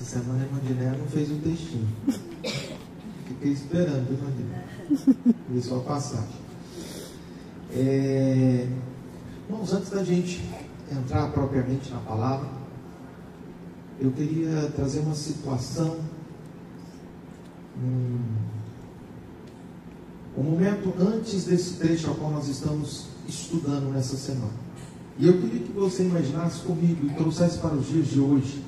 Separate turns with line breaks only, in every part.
Essa semana a irmã Diné não fez o textinho. Fiquei esperando, irmã Diné. Ver só passar. Irmãos, antes da gente entrar propriamente na palavra, eu queria trazer uma situação, um momento antes desse trecho ao qual nós estamos estudando nessa semana. E eu queria que você imaginasse comigo e trouxesse para os dias de hoje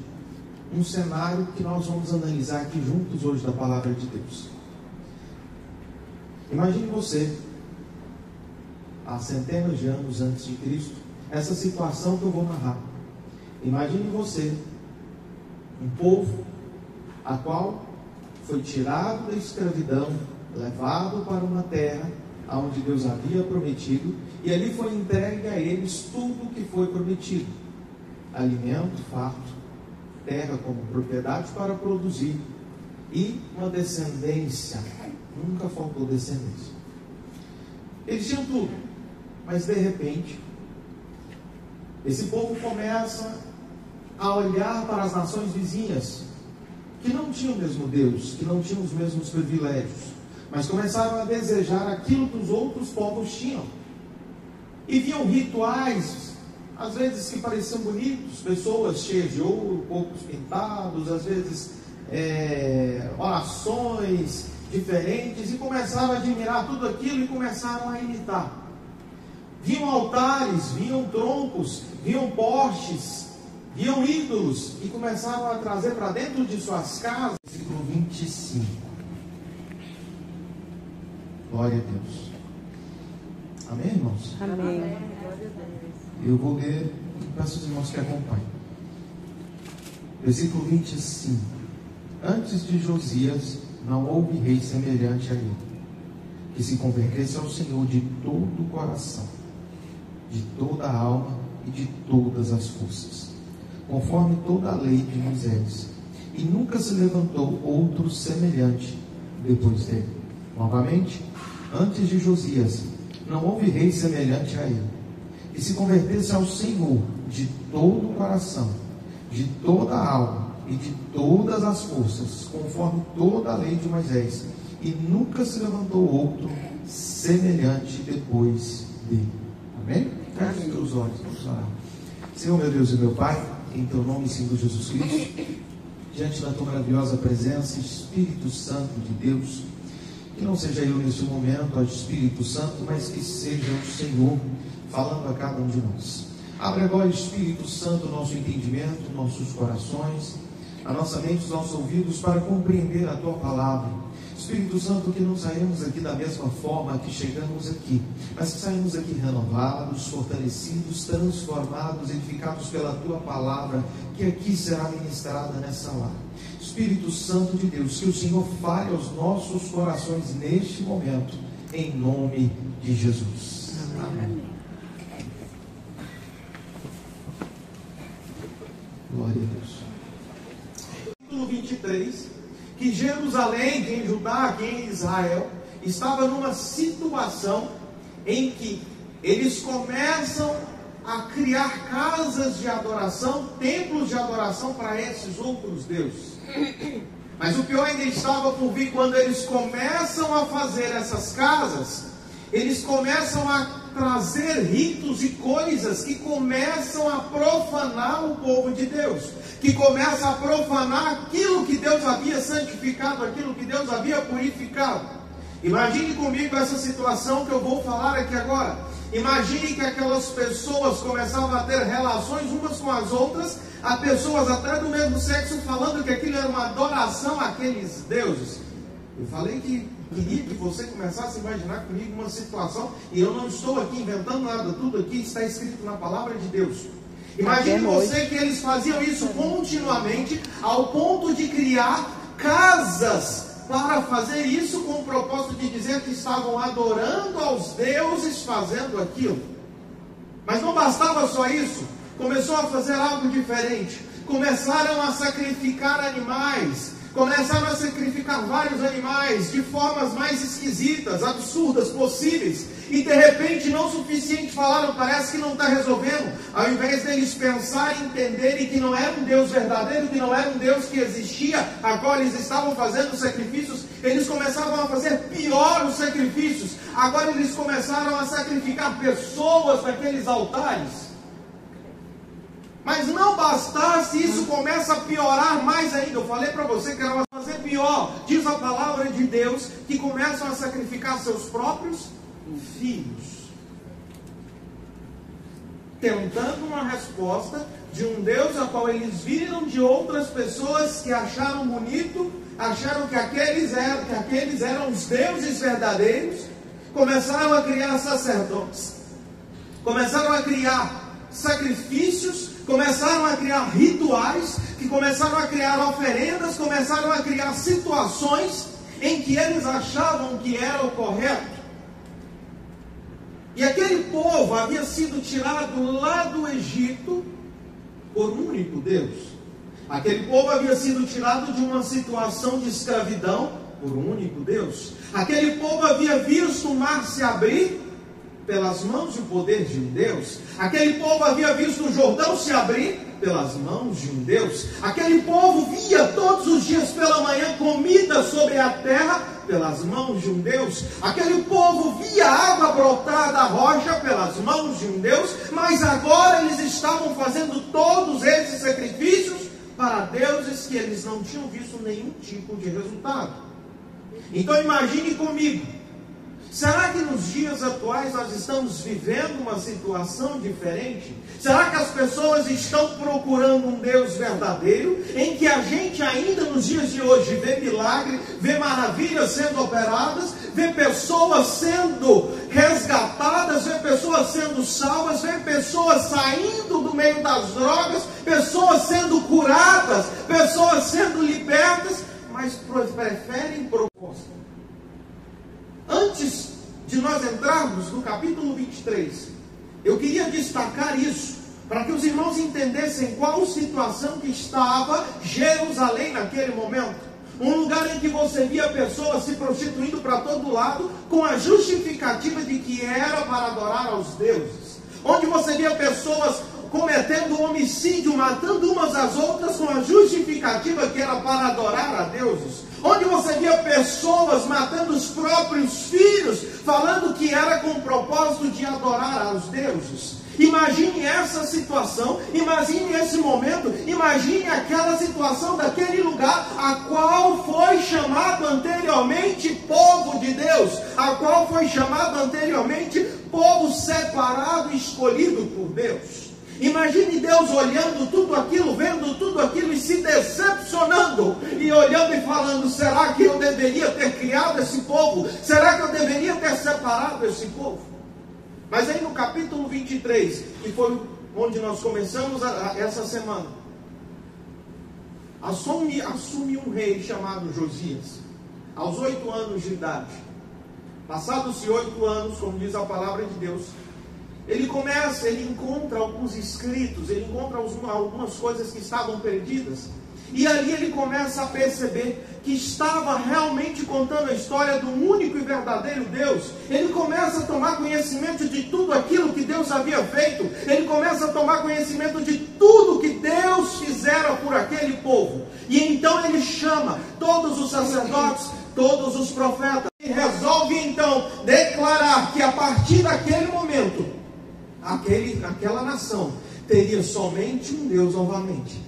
um cenário que nós vamos analisar aqui juntos hoje da palavra de Deus. Imagine você, há centenas de anos antes de Cristo, essa situação que eu vou narrar. Imagine você, um povo a qual foi tirado da escravidão, levado para uma terra onde Deus havia prometido, e ali foi entregue a eles tudo o que foi prometido: alimento farto, terra como propriedade para produzir, e uma descendência. Nunca faltou descendência. Eles tinham tudo, mas de repente esse povo começa a olhar para as nações vizinhas, que não tinham o mesmo Deus, que não tinham os mesmos privilégios, mas começaram a desejar aquilo que os outros povos tinham. E viam rituais, às vezes que pareciam bonitos, pessoas cheias de ouro, corpos pintados, às vezes orações diferentes, e começaram a admirar tudo aquilo e começaram a imitar. Viam altares, viam troncos, viam postes, viam ídolos, e começaram a trazer para dentro de suas casas. Versículo 25. Glória a Deus. Amém, irmãos?
Amém.
Eu vou ler e peço aos irmãos que acompanhem. Versículo 25. Antes de Josias não houve rei semelhante a ele, que se convertesse ao Senhor de todo o coração, de toda a alma e de todas as forças, conforme toda a lei de Moisés, e nunca se levantou outro semelhante depois dele. Novamente, antes de Josias não houve rei semelhante a ele, que se convertesse ao Senhor de todo o coração, de toda a alma e de todas as forças, conforme toda a lei de Moisés, e nunca se levantou outro semelhante depois dele. Amém? Feche os teus olhos, vamos orar. Senhor, meu Deus e meu Pai, em teu nome, Senhor Jesus Cristo, diante da tua maravilhosa presença, Espírito Santo de Deus, que não seja eu neste momento, ó Espírito Santo, mas que seja o Senhor falando a cada um de nós. Abre agora, Espírito Santo, nosso entendimento, nossos corações, a nossa mente, os nossos ouvidos, para compreender a tua palavra. Espírito Santo, que não saímos aqui da mesma forma que chegamos aqui, mas que saímos aqui renovados, fortalecidos, transformados, edificados pela tua palavra, que aqui será ministrada nessa hora. Espírito Santo de Deus, que o Senhor fale aos nossos corações neste momento, em nome de Jesus. Amém. Glória a Deus. Capítulo 23, que Jerusalém, que em Judá, que em Israel, estava numa situação em que eles começam a criar casas de adoração, templos de adoração para esses outros deuses. Mas o pior ainda estava por vir. Quando eles começam a fazer essas casas, eles começam a trazer ritos e coisas que começam a profanar o povo de Deus, que começam a profanar aquilo que Deus havia santificado, aquilo que Deus havia purificado. Imagine comigo essa situação que eu vou falar aqui agora. Imagine que aquelas pessoas começavam a ter relações umas com as outras, a pessoas até do mesmo sexo, falando que aquilo era uma adoração àqueles deuses. Eu falei que queria que você começasse a imaginar comigo uma situação, e eu não estou aqui inventando nada, tudo aqui está escrito na palavra de Deus. Imagine você que eles faziam isso continuamente, ao ponto de criar casas para fazer isso, com o propósito de dizer que estavam adorando aos deuses fazendo aquilo. Mas não bastava só isso, começou a fazer algo diferente. Começaram a sacrificar animais, Começaram a sacrificar vários animais de formas mais esquisitas, absurdas possíveis. E de repente, não o suficiente, falaram, parece que não está resolvendo. Ao invés deles pensarem, entenderem que não era um Deus verdadeiro, que não era um Deus que existia, a qual eles estavam fazendo sacrifícios, eles começavam a fazer pior os sacrifícios. Agora eles começaram a sacrificar pessoas naqueles altares. Mas não bastasse, isso começa a piorar mais ainda. Eu falei para você que era fazer pior. Diz a palavra de Deus que começam a sacrificar seus próprios filhos, tentando uma resposta de um Deus a qual eles viram de outras pessoas que acharam bonito, acharam que aqueles eram os deuses verdadeiros. Começaram a criar sacerdotes, começaram a criar sacrifícios, começaram a criar rituais, que começaram a criar oferendas, começaram a criar situações em que eles achavam que era o correto. E aquele povo havia sido tirado lá do Egito por um único Deus. Aquele povo havia sido tirado de uma situação de escravidão por um único Deus. Aquele povo havia visto o mar se abrir pelas mãos e o poder de um Deus. Aquele povo havia visto o Jordão se abrir pelas mãos de um Deus. Aquele povo via todos os dias pela manhã comida sobre a terra pelas mãos de um Deus. Aquele povo via água brotar da rocha pelas mãos de um Deus. Mas agora eles estavam fazendo todos esses sacrifícios para deuses que eles não tinham visto nenhum tipo de resultado. Então imagine comigo, será que nos dias atuais nós estamos vivendo uma situação diferente? Será que as pessoas estão procurando um Deus verdadeiro, em que a gente ainda nos dias de hoje vê milagre, vê maravilhas sendo operadas, vê pessoas sendo resgatadas, vê pessoas sendo salvas, vê pessoas saindo do meio das drogas, pessoas sendo curadas, pessoas sendo libertas, mas preferem proposta? Antes de nós entrarmos no capítulo 23, eu queria destacar isso, para que os irmãos entendessem qual situação que estava Jerusalém naquele momento. Um lugar em que você via pessoas se prostituindo para todo lado, com a justificativa de que era para adorar aos deuses. Onde você via pessoas cometendo homicídio, matando umas às outras, com a justificativa que era para adorar a deuses. Onde você via pessoas matando os próprios filhos, falando que era com o propósito de adorar aos deuses. Imagine essa situação, imagine esse momento, imagine aquela situação daquele lugar, a qual foi chamado anteriormente povo de Deus, a qual foi chamado anteriormente povo separado e escolhido por Deus. Imagine Deus olhando tudo aquilo, vendo tudo aquilo e se decepcionando, e olhando e falando, será que eu deveria ter criado esse povo? Será que eu deveria ter separado esse povo? Mas aí no capítulo 23, que foi onde nós começamos essa semana, assume um rei chamado Josias, aos 8 anos de idade. Passados-se 8 anos, como diz a palavra de Deus, ele encontra alguns escritos, ele encontra algumas coisas que estavam perdidas, e ali ele começa a perceber que estava realmente contando a história do único e verdadeiro Deus. Ele começa a tomar conhecimento de tudo aquilo que Deus havia feito, ele começa a tomar conhecimento de tudo que Deus fizera por aquele povo, e então ele chama todos os sacerdotes, todos os profetas, e resolve então declarar que a partir daquele momento, aquela nação teria somente um Deus novamente.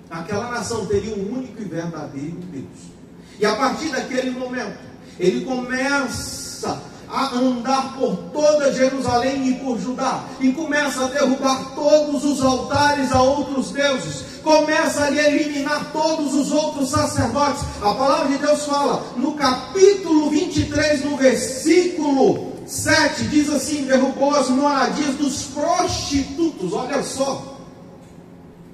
Aquela nação teria um único e verdadeiro Deus. E a partir daquele momento, ele começa a andar por toda Jerusalém e por Judá, e começa a derrubar todos os altares a outros deuses, começa a eliminar todos os outros sacerdotes. A palavra de Deus fala, no capítulo 23, no versículo 7, diz assim, derrubou as moradias dos prostitutos. Olha só,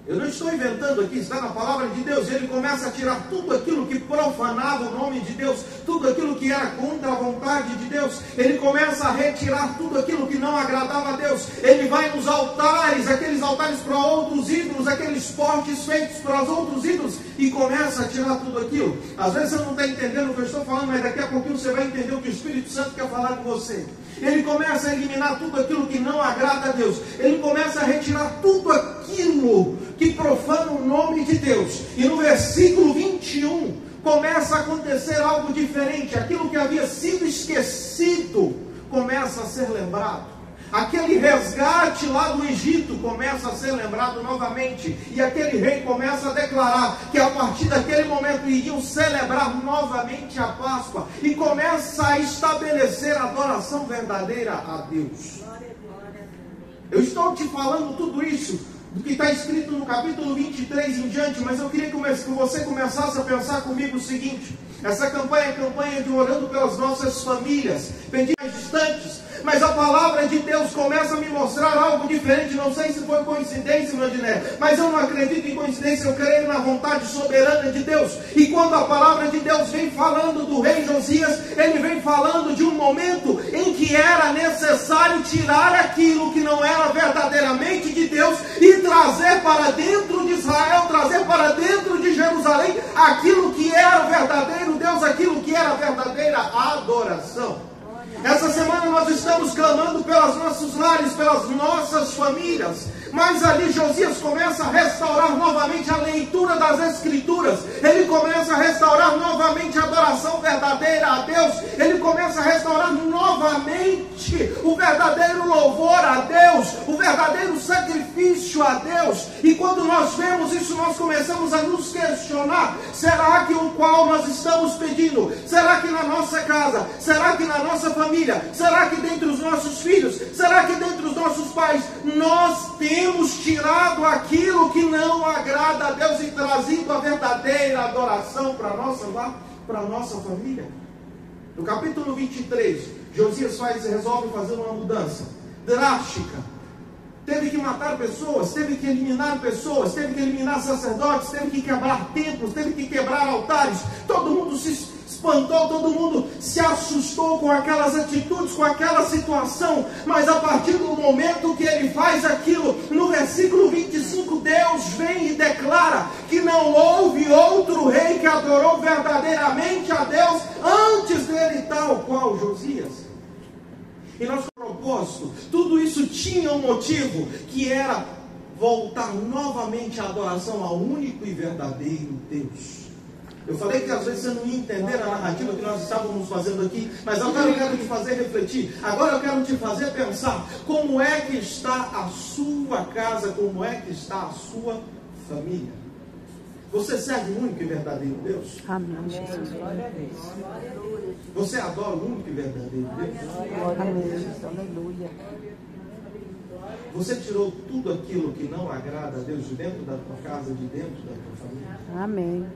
Eu não estou inventando aqui, está na palavra de Deus. Ele começa a tirar tudo aquilo que profanava o nome de Deus, tudo aquilo que era contra a vontade de Deus. Ele começa a retirar tudo aquilo que não agradava a Deus. Ele vai nos altares, aqueles altares para outros ídolos, aqueles postes feitos para os outros ídolos, e começa a tirar tudo aquilo. Às vezes você não está entendendo o que eu estou falando, mas daqui a pouquinho você vai entender o que o Espírito Santo quer falar com você. Ele começa a eliminar tudo aquilo que não agrada a Deus. Ele começa a retirar tudo aquilo que profana o nome de Deus. E no versículo 21 começa a acontecer algo diferente. Aquilo que havia sido esquecido começa a ser lembrado. Aquele resgate lá do Egito começa a ser lembrado novamente. E aquele rei começa a declarar que a partir daquele momento iriam celebrar novamente a Páscoa. E começa a estabelecer a adoração verdadeira a Deus. Eu estou te falando tudo isso do que está escrito no capítulo 23 em diante, mas eu queria que você começasse a pensar comigo o seguinte: essa campanha é campanha de orando pelas nossas famílias, mais distantes, mas a palavra de Deus começa a me mostrar algo diferente. Não sei se foi coincidência, Mandiné, mas eu não acredito em coincidência, eu creio na vontade soberana de Deus. E quando a palavra de Deus vem falando do rei Josias, ele vem falando de um momento em que era necessário tirar aquilo que não era verdadeiramente de Deus e trazer para dentro de Israel, trazer para dentro de Jerusalém aquilo que era o verdadeiro Deus, aquilo que era a verdadeira adoração. Essa semana nós estamos clamando pelos nossos lares, pelas nossas famílias. Mas ali Josias começa a restaurar novamente a leitura das Escrituras. Ele começa a restaurar novamente a adoração verdadeira a Deus. Ele começa a restaurar novamente o verdadeiro louvor a Deus, o verdadeiro sacrifício a Deus. E quando nós vemos isso, nós começamos a nos questionar: será que o qual nós estamos pedindo? Será que na nossa casa? Será que na nossa família? Será que dentre os nossos filhos? Será que dentre os nossos pais nós temos tirado aquilo que não agrada a Deus e trazido a verdadeira adoração para a nossa família? No capítulo 23, Josias resolve fazer uma mudança drástica. Teve que matar pessoas, teve que eliminar pessoas, teve que eliminar sacerdotes, teve que quebrar templos, teve que quebrar altares. Todo mundo se espantou, todo mundo se assustou com aquelas atitudes, com aquela situação. Mas a partir do momento que ele faz aquilo, no versículo 25, Deus vem e declara que não houve outro rei que adorou verdadeiramente a Deus antes dele, tal qual Josias. E nosso propósito, tudo isso tinha um motivo, que era voltar novamente à adoração ao único e verdadeiro Deus. Eu falei que às vezes você não ia entender a narrativa que nós estávamos fazendo aqui, mas agora eu quero te fazer refletir, agora eu quero te fazer pensar como é que está a sua casa, como é que está a sua família. Você serve o único e verdadeiro Deus?
Amém.
Glória a Deus.
Você adora o único e verdadeiro Deus?
Glória a Deus. Aleluia.
Você tirou tudo aquilo que não agrada a Deus de dentro da tua casa, de dentro da tua família?
Amém.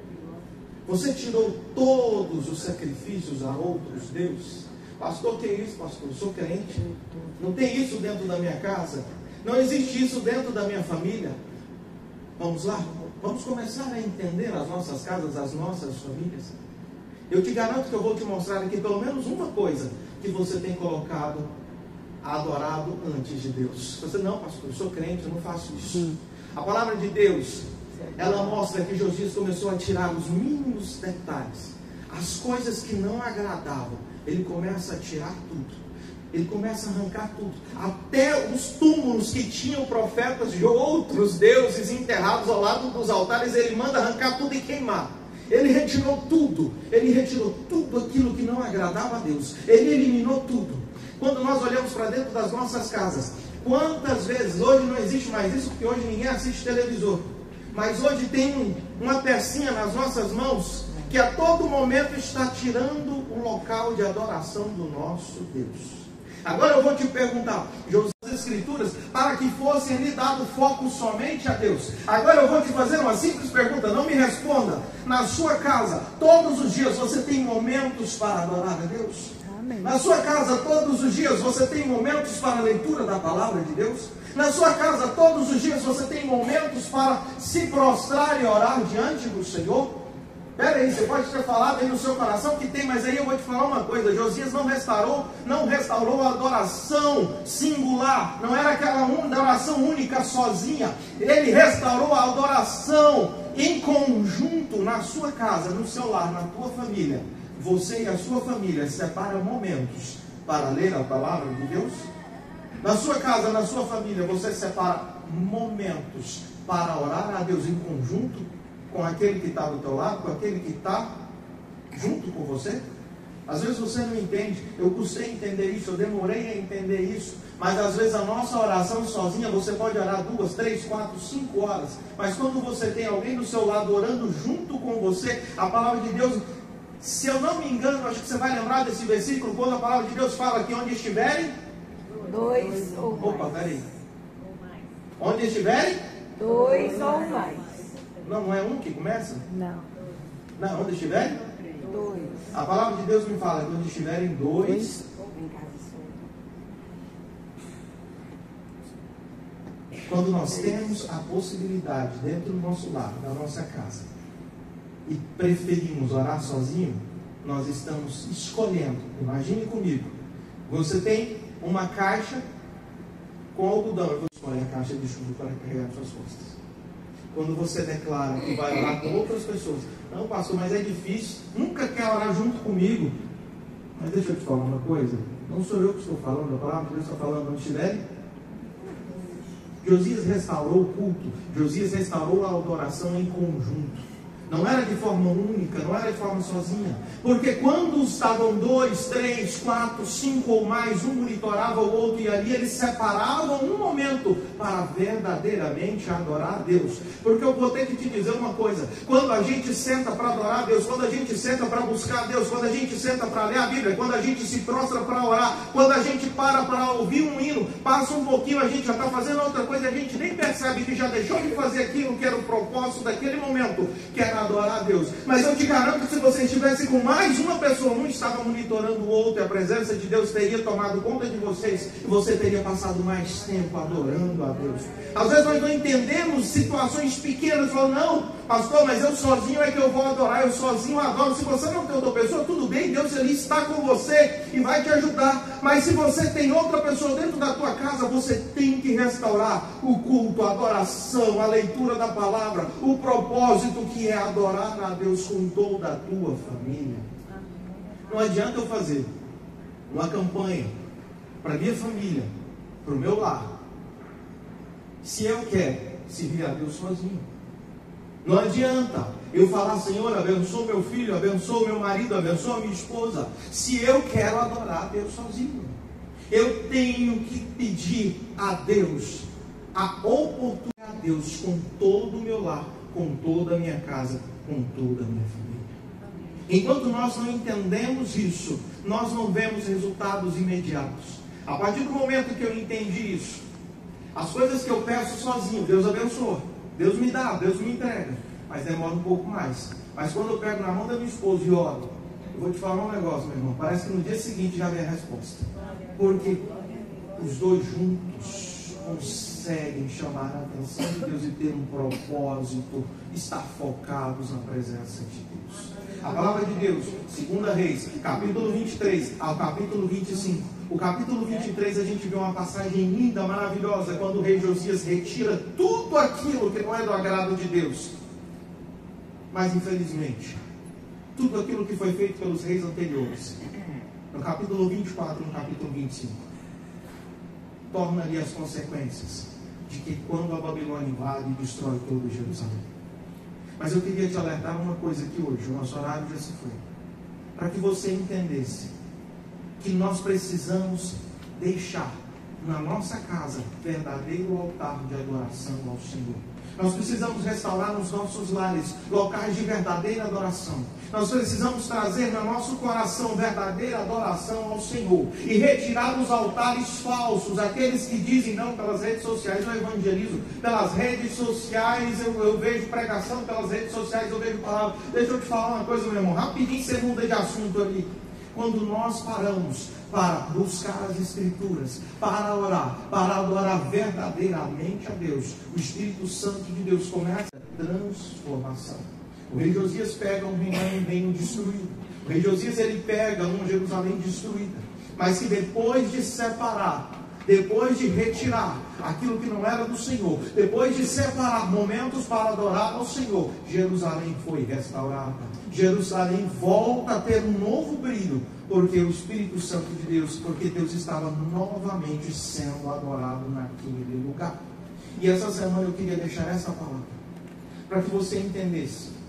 Você tirou todos os sacrifícios a outros deuses? Pastor, que é isso, pastor? Eu sou crente. Não tem isso dentro da minha casa? Não existe isso dentro da minha família? Vamos lá? Vamos começar a entender as nossas casas, as nossas famílias. Eu te garanto que eu vou te mostrar aqui pelo menos uma coisa que você tem colocado, adorado antes de Deus. Você, não, pastor, eu sou crente, eu não faço isso.
Sim.
A palavra de Deus, ela mostra que Josias começou a tirar os mínimos detalhes, as coisas que não agradavam. Ele começa a tirar tudo. Ele começa a arrancar tudo, até os túmulos que tinham profetas de outros deuses enterrados ao lado dos altares. Ele manda arrancar tudo e queimar. Ele retirou tudo aquilo que não agradava a Deus. Ele eliminou tudo. Quando nós olhamos para dentro das nossas casas, quantas vezes, hoje não existe mais isso, porque hoje ninguém assiste televisor, mas hoje tem uma pecinha nas nossas mãos que a todo momento está tirando o local de adoração do nosso Deus. Agora eu vou te perguntar, as Escrituras, para que fosse lhe dado foco somente a Deus. Agora eu vou te fazer uma simples pergunta, não me responda. Na sua casa, todos os dias, você tem momentos para adorar a Deus?
Amém.
Na sua casa, todos os dias, você tem momentos para a leitura da palavra de Deus? Na sua casa, todos os dias, você tem momentos para se prostrar e orar diante do Senhor? Espera aí, você pode ter falado aí no seu coração que tem, mas aí eu vou te falar uma coisa. Josias não restaurou a adoração singular, não era aquela adoração única, sozinha. Ele restaurou a adoração em conjunto, na sua casa, no seu lar, na tua família. Você e a sua família separam momentos para ler a palavra de Deus? Na sua casa, na sua família, você separa momentos para orar a Deus em conjunto com aquele que está do teu lado, com aquele que está junto com você? Às vezes você não entende. Eu custei entender isso, eu demorei a entender isso. Mas às vezes a nossa oração sozinha, você pode orar 2, 3, 4, 5 horas. Mas quando você tem alguém do seu lado orando junto com você, a palavra de Deus, se eu não me engano, acho que você vai lembrar desse versículo, quando a palavra de Deus fala que onde estiverem
2 ou mais.
Opa, peraí. Onde estiverem
2 ou mais.
Não é um que começa?
Não.
Não, onde estiverem
2.
A palavra de Deus me fala que onde estiverem 2.
Em casa
Quando nós temos a possibilidade dentro do nosso lar, da nossa casa, e preferimos orar sozinho, nós estamos escolhendo. Imagine comigo, você tem uma caixa com algodão. Eu vou escolher a caixa de chumbo para carregar nas suas costas. Quando você declara que vai orar com outras pessoas, não, pastor, mas é difícil, nunca quer orar junto comigo. Mas deixa eu te falar uma coisa, não sou eu que estou falando, a palavra de Deus está falando onde estiverem. Josias restaurou o culto, Josias restaurou a adoração em conjunto. Não era de forma única, não era de forma sozinha. Porque quando estavam 2, 3, 4, 5 ou mais, um monitorava o outro, e ali eles separavam um momento para verdadeiramente adorar a Deus. Porque eu vou ter que te dizer uma coisa: quando a gente senta para adorar a Deus, quando a gente senta para buscar a Deus, quando a gente senta para ler a Bíblia, quando a gente se prostra para orar, quando a gente para ouvir um hino, passa um pouquinho, a gente já está fazendo outra coisa, a gente nem percebe que já deixou de fazer aquilo que era o propósito daquele momento, que era adorar a Deus. Mas eu te garanto que se você estivesse com mais uma pessoa, um estava monitorando o outro, e a presença de Deus teria tomado conta de vocês, e você teria passado mais tempo adorando a Deus. Às vezes nós não entendemos situações pequenas, falando, não, pastor, mas eu sozinho é que eu vou adorar, eu sozinho adoro. Se você não tem outra pessoa, tudo bem, Deus ali está com você e vai te ajudar. Mas se você tem outra pessoa dentro da tua casa, você tem que restaurar o culto, a adoração, a leitura da palavra, o propósito que é adorar a Deus com toda a tua família. Não adianta eu fazer uma campanha para minha família, para o meu lar, se eu quero servir a Deus sozinho. Não adianta eu falar, Senhor, abençoa meu filho, abençoa meu marido, abençoa minha esposa, se eu quero adorar a Deus sozinho. Eu tenho que pedir a Deus a oportunidade, a Deus com todo o meu lar, com toda a minha casa, com toda a minha família. Enquanto nós não entendemos isso, nós não vemos resultados imediatos. A partir do momento que eu entendi isso, as coisas que eu peço sozinho, Deus abençoa, Deus me dá, Deus me entrega, mas demora um pouco mais. Mas quando eu pego na mão da minha esposa e oro, eu vou te falar um negócio, meu irmão, parece que no dia seguinte já vem a resposta. Porque os dois juntos conseguem chamar a atenção de Deus e ter um propósito, estar focados na presença de Deus. A palavra de Deus, 2 Reis, capítulo 23 ao capítulo 25. O capítulo 23 a gente vê uma passagem linda, maravilhosa, quando o rei Josias retira tudo aquilo que não é do agrado de Deus. Mas infelizmente, tudo aquilo que foi feito pelos reis anteriores, no capítulo 24 e no capítulo 25, torna ali as consequências de que quando a Babilônia invade e destrói todo Jerusalém. Mas eu queria te alertar uma coisa aqui hoje, o nosso horário já se foi, para que você entendesse que nós precisamos deixar na nossa casa verdadeiro altar de adoração ao Senhor. Nós precisamos restaurar nos nossos lares locais de verdadeira adoração. Nós precisamos trazer no nosso coração verdadeira adoração ao Senhor e retirar os altares falsos, aqueles que dizem, não, pelas redes sociais eu evangelizo, pelas redes sociais eu vejo pregação, pelas redes sociais eu vejo palavra. Deixa eu te falar uma coisa, meu irmão, rapidinho você muda de assunto ali. Quando nós paramos para buscar as Escrituras, para orar, para adorar verdadeiramente a Deus, o Espírito Santo de Deus começa a transformação. O rei Josias pega um reino destruído. O rei Josias, ele pega uma Jerusalém destruída, mas que depois de separar, depois de retirar aquilo que não era do Senhor, depois de separar momentos para adorar ao Senhor, Jerusalém foi restaurada. Jerusalém volta a ter um novo brilho, porque o Espírito Santo de Deus, porque Deus estava novamente sendo adorado naquele lugar. E essa semana eu queria deixar essa palavra, para que você entendesse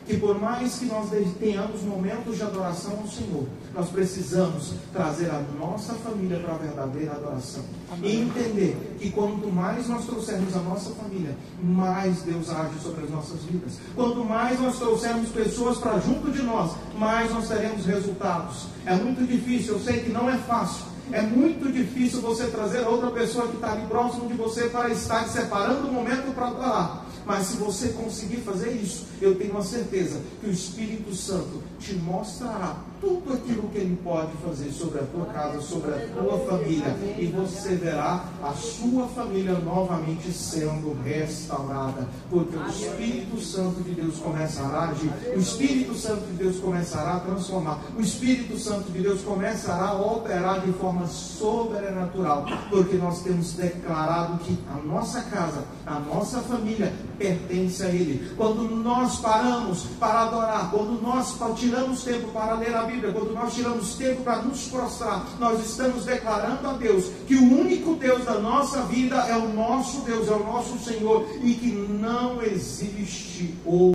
que por mais que nós tenhamos momentos de adoração ao Senhor, nós precisamos trazer a nossa família para a verdadeira adoração. Amém. E entender que quanto mais nós trouxermos a nossa família, mais Deus age sobre as nossas vidas. Quanto mais nós trouxermos pessoas para junto de nós, mais nós teremos resultados. É muito difícil, eu sei que não é fácil. É muito difícil você trazer outra pessoa que está ali próximo de você para estar separando o momento para adorar. Mas se você conseguir fazer isso, eu tenho uma certeza que o Espírito Santo te mostrará tudo aquilo que Ele pode fazer sobre a tua casa, sobre a tua família. E você verá a sua família novamente sendo restaurada. Porque o Espírito Santo de Deus começará a agir. O Espírito Santo de Deus começará a transformar. O Espírito Santo de Deus começará a operar de forma sobrenatural. Porque nós temos declarado que a nossa casa, a nossa família pertence a Ele. Quando nós paramos para adorar, quando nós tiramos tempo para ler a Bíblia, quando nós tiramos tempo para nos prostrar, nós estamos declarando a Deus que o único Deus da nossa vida é o nosso Deus, é o nosso Senhor, e que não existe outro.